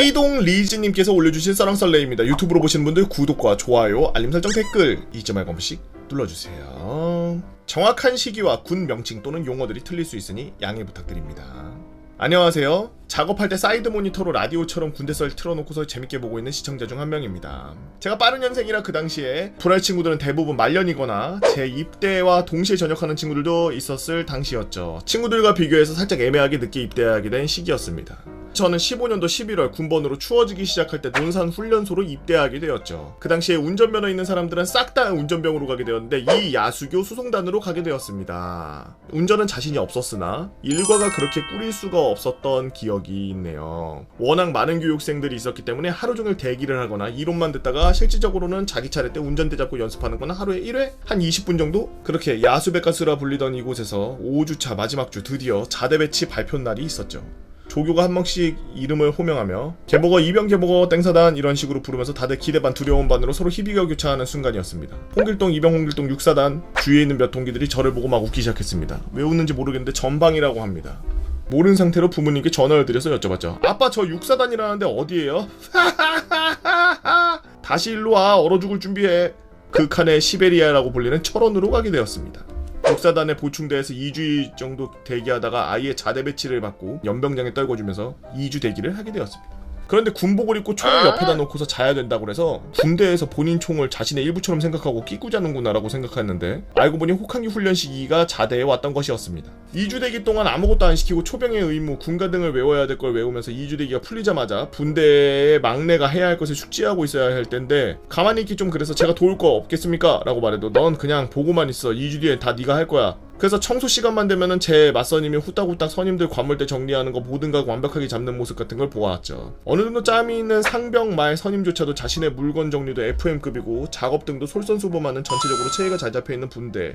삐동 리즈님께서 올려주신 썰렁썰레입니다. 유튜브로 보시는 분들 구독과 좋아요, 알림 설정, 댓글 잊지 말고 한 번씩 눌러주세요. 정확한 시기와 군 명칭 또는 용어들이 틀릴 수 있으니 양해 부탁드립니다. 안녕하세요. 작업할 때 사이드 모니터로 라디오처럼 군대 썰 틀어놓고서 재밌게 보고 있는 시청자 중 한 명입니다. 제가 빠른 년생이라 그 당시에 불알 친구들은 대부분 말년이거나 제 입대와 동시에 전역하는 친구들도 있었을 당시였죠. 친구들과 비교해서 살짝 애매하게 늦게 입대하게 된 시기였습니다. 저는 15년도 11월 군번으로 추워지기 시작할 때 논산 훈련소로 입대하게 되었죠. 그 당시에 운전면허 있는 사람들은 싹 다 운전병으로 가게 되었는데 이 야수교 수송단으로 가게 되었습니다. 운전은 자신이 없었으나 일과가 그렇게 꾸릴 수가 없었던 기억이 있네요. 워낙 많은 교육생들이 있었기 때문에 하루 종일 대기를 하거나 이론만 듣다가 실질적으로는 자기 차례 때 운전대 잡고 연습하는 거는 하루에 1회? 한 20분 정도? 그렇게 야수백가스라 불리던 이곳에서 5주차 마지막 주 드디어 자대 배치 발표 날이 있었죠. 조교가 한 명씩 이름을 호명하며 개보거, 이병 개보거, 땡사단 이런 식으로 부르면서 다들 기대반 두려운 반으로 서로 희비가 교차하는 순간이었습니다. 홍길동, 이병, 홍길동 6사단 주위에 있는 몇 동기들이 저를 보고 막 웃기 시작했습니다. 왜 웃는지 모르겠는데 전방이라고 합니다. 모르는 상태로 부모님께 전화를 드려서 여쭤봤죠. 아빠 저 6사단이라는데 어디예요? 다시 일로 와, 얼어 죽을 준비해. 극한의 시베리아라고 불리는 철원으로 가게 되었습니다. 6사단에 보충대에서 2주 정도 대기하다가 아예 자대 배치를 받고 연병장에 떨궈주면서 2주 대기를 하게 되었습니다. 그런데 군복을 입고 총을 옆에다 놓고서 자야 된다고 해서 군대에서 본인 총을 자신의 일부처럼 생각하고 끼고 자는구나 라고 생각했는데 알고 보니 혹한기 훈련 시기가 자대에 왔던 것이었습니다. 2주 대기 동안 아무것도 안 시키고 초병의 의무, 군가 등을 외워야 될 걸 외우면서 2주 대기가 풀리자마자 분대의 막내가 해야 할 것을 숙지하고 있어야 할 텐데 가만히 있기 좀 그래서 제가 도울 거 없겠습니까? 라고 말해도 넌 그냥 보고만 있어. 2주 뒤에 다 네가 할 거야. 그래서 청소 시간만 되면은 제 맞선임이 후딱후딱 선임들 관물대 정리하는 거 모든 각 완벽하게 잡는 모습 같은 걸 보아왔죠. 어느 정도 짬이 있는 상병 말 선임조차도 자신의 물건 정리도 FM급이고 작업 등도 솔선수범하는 전체적으로 체계가 잘 잡혀있는 분대인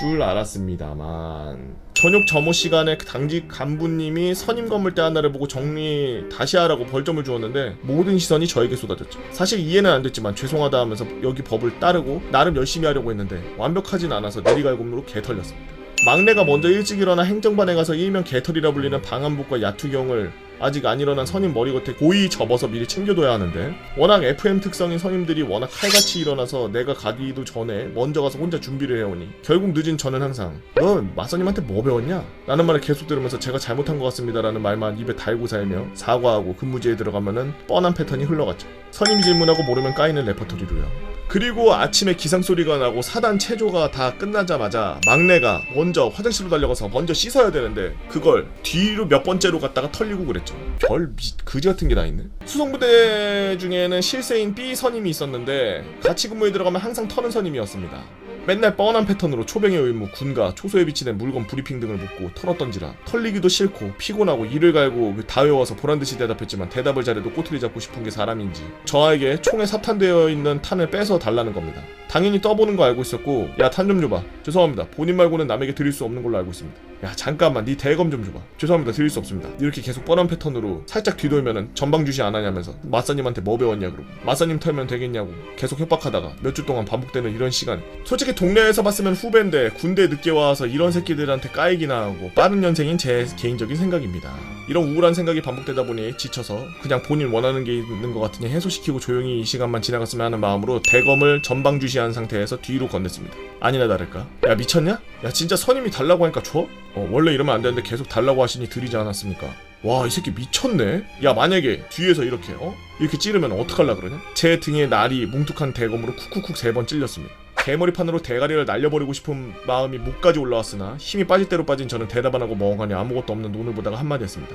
줄 알았습니다만 저녁 점호 시간에 당직 간부님이 선임 건물대 하나를 보고 정리 다시 하라고 벌점을 주었는데 모든 시선이 저에게 쏟아졌죠. 사실 이해는 안 됐지만 죄송하다 하면서 여기 법을 따르고 나름 열심히 하려고 했는데 완벽하진 않아서 내리갈굼으로 개털렸습니다. 막내가 먼저 일찍 일어나 행정반에 가서 일명 개털이라 불리는 방한복과 야투경을 아직 안 일어난 선임 머리겉에 고이 접어서 미리 챙겨둬야 하는데 워낙 FM 특성인 선임들이 워낙 칼같이 일어나서 내가 가기도 전에 먼저 가서 혼자 준비를 해오니 결국 늦은 저는 항상 너 맞선임한테 뭐 배웠냐? 라는 말을 계속 들으면서 제가 잘못한 것 같습니다 라는 말만 입에 달고 살며 사과하고 근무지에 들어가면은 뻔한 패턴이 흘러갔죠. 선임이 질문하고 모르면 까이는 레퍼토리로요. 그리고 아침에 기상소리가 나고 사단 체조가 다 끝나자마자 막내가 먼저 화장실로 달려가서 먼저 씻어야 되는데 그걸 뒤로 몇 번째로 갔다가 털리고 그랬죠. 별 그지 같은 게 다 있네. 수송부대 중에는 실세인 B 선임이 있었는데 같이 근무에 들어가면 항상 터는 선임이었습니다. 맨날 뻔한 패턴으로 초병의 의무, 군가, 초소에 비치된 물건 브리핑 등을 묻고 털었던지라 털리기도 싫고 피곤하고 이를 갈고 다 외워서 보란듯이 대답했지만 대답을 잘해도 꼬투리 잡고 싶은 게 사람인지 저에게 총에 삽탄되어 있는 탄을 빼서 달라는 겁니다. 당연히 떠보는 거 알고 있었고 야 탄 좀 줘봐. 죄송합니다. 본인 말고는 남에게 드릴 수 없는 걸로 알고 있습니다. 야 잠깐만 네 대검 좀 줘봐. 죄송합니다. 드릴 수 없습니다. 이렇게 계속 뻔한 패턴으로 살짝 뒤돌면은 전방 주시 안 하냐면서 맞사님한테 뭐 배웠냐 그러고 맞사님 털면 되겠냐고 계속 협박하다가 몇 주 동안 반복되는 이런 시간. 솔직히 동네에서 봤으면 후배인데 군대 늦게 와서 이런 새끼들한테 까이기나 하고 빠른 년생인 제 개인적인 생각입니다. 이런 우울한 생각이 반복되다 보니 지쳐서 그냥 본인 원하는 게 있는 것 같으니 해소시키고 조용히 이 시간만 지나갔으면 하는 마음으로 대검을 전방 주시한 상태에서 뒤로 건넸습니다. 아니나 다를까? 야 미쳤냐? 야 진짜 선임이 달라고 하니까 줘? 원래 이러면 안 되는데 계속 달라고 하시니 드리지 않았습니까? 와 이 새끼 미쳤네? 야 만약에 뒤에서 이렇게 이렇게 찌르면 어떡할라 그러냐? 제 등에 날이 뭉툭한 대검으로 쿡쿡쿡 3번 찔렸습니다. 개머리판으로 대가리를 날려버리고 싶은 마음이 목까지 올라왔으나 힘이 빠질 대로 빠진 저는 대답 안 하고 멍하니 아무것도 없는 눈을 보다가 한마디 했습니다.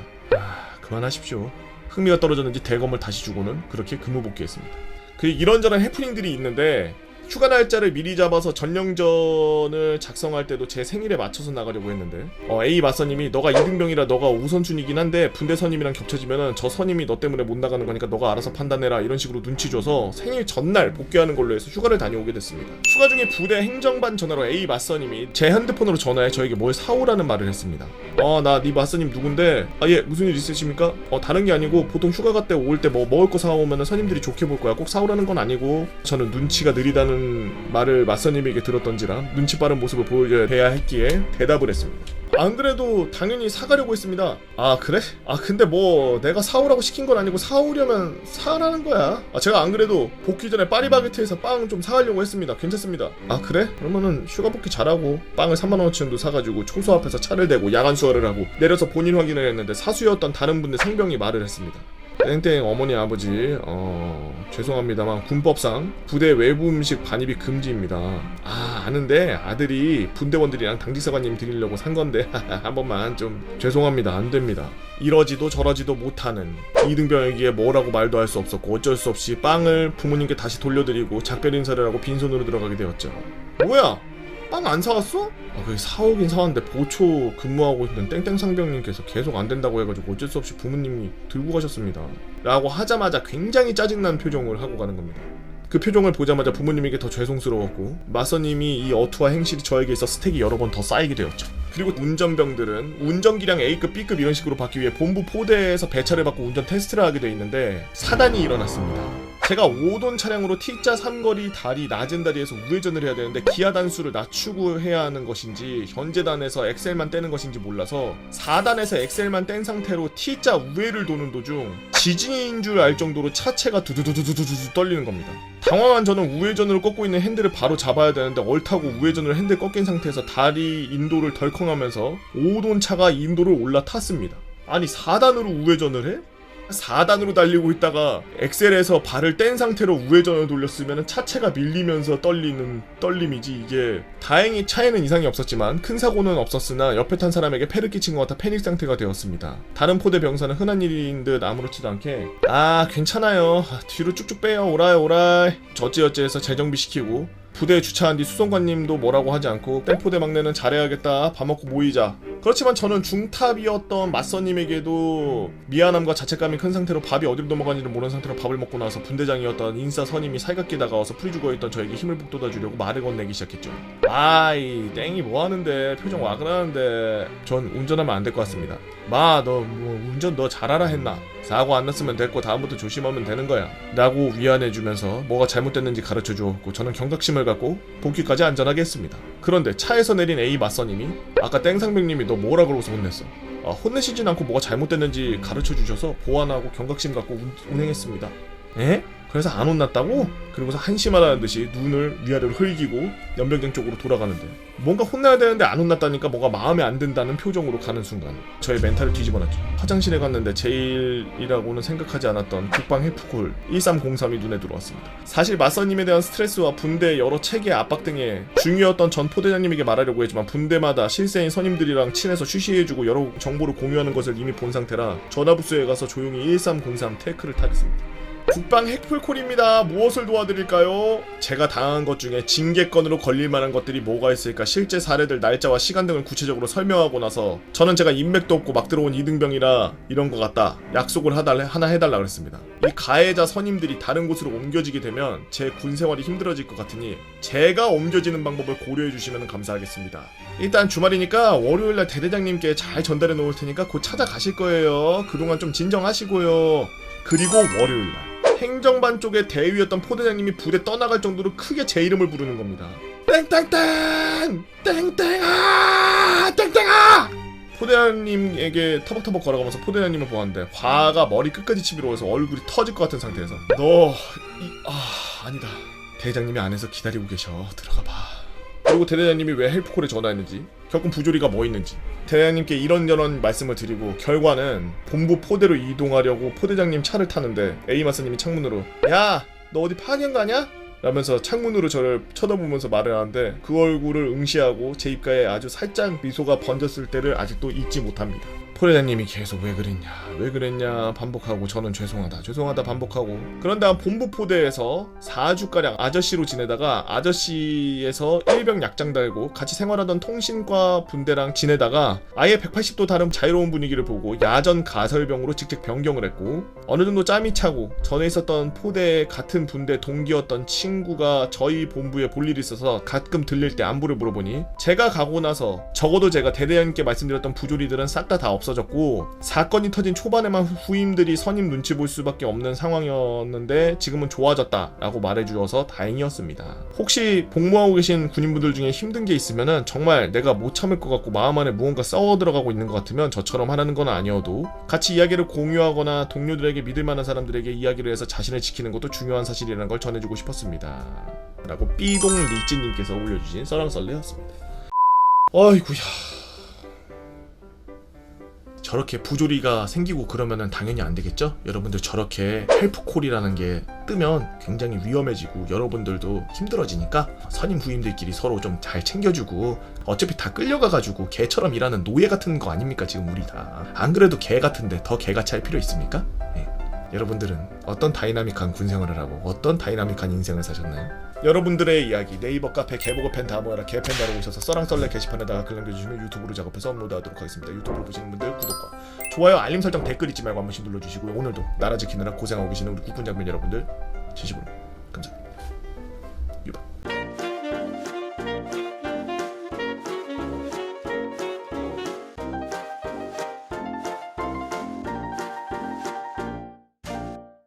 그만하십시오. 흥미가 떨어졌는지 대검을 다시 주고는 그렇게 근무 복귀했습니다. 이런저런 해프닝들이 있는데 휴가 날짜를 미리 잡아서 전령전을 작성할 때도 제 생일에 맞춰서 나가려고 했는데 A 맞선님이 너가 2등병이라 너가 우선순위긴 한데 분대 선임이랑 겹쳐지면은 저 선임이 너 때문에 못 나가는 거니까 너가 알아서 판단해라 이런 식으로 눈치 줘서 생일 전날 복귀하는 걸로 해서 휴가를 다녀오게 됐습니다. 휴가 중에 부대 행정반 전화로 A 맞선님이 제 핸드폰으로 전화해 저에게 뭘 사오라는 말을 했습니다. 나 네 맞선님 누군데 예 무슨 일 있으십니까? 다른 게 아니고 보통 휴가 갈 때 올 때 뭐 먹을 거 사오면은 선임들이 좋게 볼 거야. 꼭 사오라는 건 아니고 저는 눈치가 느리다는 있다는 말을 맞선님에게 들었던지라 눈치 빠른 모습을 보여야 했기에 대답을 했습니다. 안 그래도 당연히 사가려고 했습니다. 아 그래? 아 근데 뭐 내가 사오라고 시킨 건 아니고 사오려면 사라는 거야. 제가 안 그래도 복귀 전에 파리바게트에서 빵 좀 사가려고 했습니다. 괜찮습니다. 아 그래? 그러면은 휴가 복귀 잘하고 빵을 3만원어치 정도 사가지고 초소 앞에서 차를 대고 야간 수화를 하고 내려서 본인 확인을 했는데 사수였던 다른 분의 상병이 말을 했습니다. 땡땡 어머니 아버지 죄송합니다만 군법상 부대 외부 음식 반입이 금지입니다. 아는데 아들이 분대원들이랑 당직사관님 드리려고 산 건데 한 번만 좀 죄송합니다. 안 됩니다. 이러지도 저러지도 못하는 이등병에게 뭐라고 말도 할 수 없었고 어쩔 수 없이 빵을 부모님께 다시 돌려드리고 작별 인사를 하고 빈손으로 들어가게 되었죠. 뭐야? 빵 안 사왔어? 그게 사오긴 사왔는데 보초 근무하고 있는 땡땡 상병님께서 계속 안 된다고 해가지고 어쩔 수 없이 부모님이 들고 가셨습니다. 라고 하자마자 굉장히 짜증난 표정을 하고 가는 겁니다. 그 표정을 보자마자 부모님에게 더 죄송스러웠고 마서님이 이 어투와 행실이 저에게 있어 스택이 여러 번 더 쌓이게 되었죠. 그리고 운전병들은 운전기량 A급, B급 이런 식으로 받기 위해 본부 포대에서 배차를 받고 운전 테스트를 하게 돼 있는데 사단이 일어났습니다. 제가 5돈 차량으로 T자 삼거리 다리 낮은 다리에서 우회전을 해야 되는데 기아 단수를 낮추고 해야 하는 것인지 현재단에서 엑셀만 떼는 것인지 몰라서 4단에서 엑셀만 뗀 상태로 T자 우회를 도는 도중 지진인 줄 알 정도로 차체가 두두두두두두 떨리는 겁니다. 당황한 저는 우회전으로 꺾고 있는 핸들을 바로 잡아야 되는데 얼타고 우회전을 핸들 꺾인 상태에서 다리 인도를 덜컹하면서 5돈 차가 인도를 올라탔습니다. 아니 4단으로 우회전을 해? 4단으로 달리고 있다가 엑셀에서 발을 뗀 상태로 우회전을 돌렸으면 차체가 밀리면서 떨리는 떨림이지 이게 다행히 차에는 이상이 없었지만 큰 사고는 없었으나 옆에 탄 사람에게 폐를 끼친 것 같아 패닉 상태가 되었습니다. 다른 포대 병사는 흔한 일인 듯 아무렇지도 않게 괜찮아요. 뒤로 쭉쭉 빼요. 오라이 저찌어찌 해서 재정비시키고 부대에 주차한 뒤 수송관님도 뭐라고 하지 않고 땡포대 막내는 잘해야겠다. 밥 먹고 모이자. 그렇지만 저는 중탑이었던 맞선님에게도 미안함과 자책감이 큰 상태로 밥이 어디로 넘어가는지를 모르는 상태로 밥을 먹고 나서 분대장이었던 인사 선임이 살갑게 다가와서 풀이 죽어있던 저에게 힘을 북돋아주려고 말을 건네기 시작했죠. 이 땡이 뭐하는데 표정 와그라는데 전 운전하면 안 될 것 같습니다. 너 운전 너 잘하라 했나? 사고 안 났으면 됐고 다음부터 조심하면 되는 거야 라고 위안해주면서 뭐가 잘못됐는지 가르쳐 주었고 저는 경각심을 갖고 복귀까지 안전하게 했습니다. 그런데 차에서 내린 A 맞선님이 아까 땡상병님이 너 뭐라 그러고서 혼냈어. 혼내시진 않고 뭐가 잘못됐는지 가르쳐 주셔서 보완하고 경각심 갖고 운행했습니다. 에? 그래서 안 혼났다고? 그리고서 한심하다는 듯이 눈을 위아래로 흘기고 연병장 쪽으로 돌아가는데 뭔가 혼나야 되는데 안 혼났다니까 뭔가 마음에 안 든다는 표정으로 가는 순간 저의 멘탈을 뒤집어놨죠. 화장실에 갔는데 제일이라고는 생각하지 않았던 국방 헬프콜 1303이 눈에 들어왔습니다. 사실 맞선님에 대한 스트레스와 분대의 여러 체계 압박 등에 중요했던 전 포대장님에게 말하려고 했지만 분대마다 실세인 선임들이랑 친해서 쉬쉬해주고 여러 정보를 공유하는 것을 이미 본 상태라 전화부스에 가서 조용히 1303 테크를 타겠습니다. 국방 핵풀콜입니다. 무엇을 도와드릴까요? 제가 당한 것 중에 징계건으로 걸릴만한 것들이 뭐가 있을까 실제 사례들 날짜와 시간 등을 구체적으로 설명하고 나서 저는 제가 인맥도 없고 막 들어온 이등병이라 이런 것 같다. 약속을 하나 해달라 그랬습니다. 이 가해자 선임들이 다른 곳으로 옮겨지게 되면 제 군생활이 힘들어질 것 같으니 제가 옮겨지는 방법을 고려해 주시면 감사하겠습니다. 일단 주말이니까 월요일날 대대장님께 잘 전달해 놓을 테니까 곧 찾아가실 거예요. 그동안 좀 진정하시고요. 그리고 월요일날 행정반 쪽의 대위였던 포대장님이 부대 떠나갈 정도로 크게 제 이름을 부르는 겁니다. 땡땡땡! 땡땡아! 땡땡아! 포대장님에게 터벅터벅 걸어가면서 포대장님을 보았는데 화가 머리 끝까지 치밀어서 얼굴이 터질 것 같은 상태에서 아니다. 대장님이 안에서 기다리고 계셔. 들어가봐. 그리고 대대장님이 왜 헬프콜에 전화했는지 겪은 부조리가 뭐 있는지 대대장님께 이런저런 말씀을 드리고 결과는 본부 포대로 이동하려고 포대장님 차를 타는데 A마스님이 창문으로 야 너 어디 파견 가냐? 라면서 창문으로 저를 쳐다보면서 말을 하는데 그 얼굴을 응시하고 제 입가에 아주 살짝 미소가 번졌을 때를 아직도 잊지 못합니다. 포대장님이 계속 왜 그랬냐 반복하고 저는 죄송하다 반복하고 그런 다음 본부 포대에서 4주가량 아저씨로 지내다가 아저씨에서 일병 약장 달고 같이 생활하던 통신과 분대랑 지내다가 아예 180도 다른 자유로운 분위기를 보고 야전 가설병으로 직접 변경을 했고 어느 정도 짬이 차고 전에 있었던 포대의 같은 분대 동기였던 친구가 저희 본부에 볼 일이 있어서 가끔 들릴 때 안부를 물어보니 제가 가고 나서 적어도 제가 대대장님께 말씀드렸던 부조리들은 싹 다 없었습니다. 없어졌고 사건이 터진 초반에만 후임들이 선임 눈치 볼 수밖에 없는 상황이었는데 지금은 좋아졌다라고 말해주어서 다행이었습니다. 혹시 복무하고 계신 군인분들 중에 힘든 게 있으면은 정말 내가 못 참을 것 같고 마음 안에 무언가 썩어 들어가고 있는 것 같으면 저처럼 하라는 건 아니어도 같이 이야기를 공유하거나 동료들에게 믿을 만한 사람들에게 이야기를 해서 자신을 지키는 것도 중요한 사실이라는 걸 전해주고 싶었습니다. 라고 삐동 리찌님께서 올려주신 썰렁썰레였습니다. 어이구야. 저렇게 부조리가 생기고 그러면은 당연히 안 되겠죠? 여러분들 저렇게 헬프콜이라는 게 뜨면 굉장히 위험해지고 여러분들도 힘들어지니까 선임 후임들끼리 서로 좀 잘 챙겨주고 어차피 다 끌려가가지고 개처럼 일하는 노예 같은 거 아닙니까 지금 우리 다. 안 그래도 개 같은데 더 개같이 할 필요 있습니까? 네. 여러분들은 어떤 다이나믹한 군생활을 하고 어떤 다이나믹한 인생을 사셨나요? 여러분들의 이야기 네이버 카페 개보고 펜 다 모여라 개펜 다루고 있어서 썰렁썰레 게시판에다가 글 남겨주시면 유튜브로 작업해서 업로드하도록 하겠습니다. 유튜브로 보시는 분들 구독과 좋아요 알림 설정 댓글 잊지 말고 한 번씩 눌러주시고요. 오늘도 나라 지키느라 고생하고 계시는 우리 국군 장병 여러분들 진심으로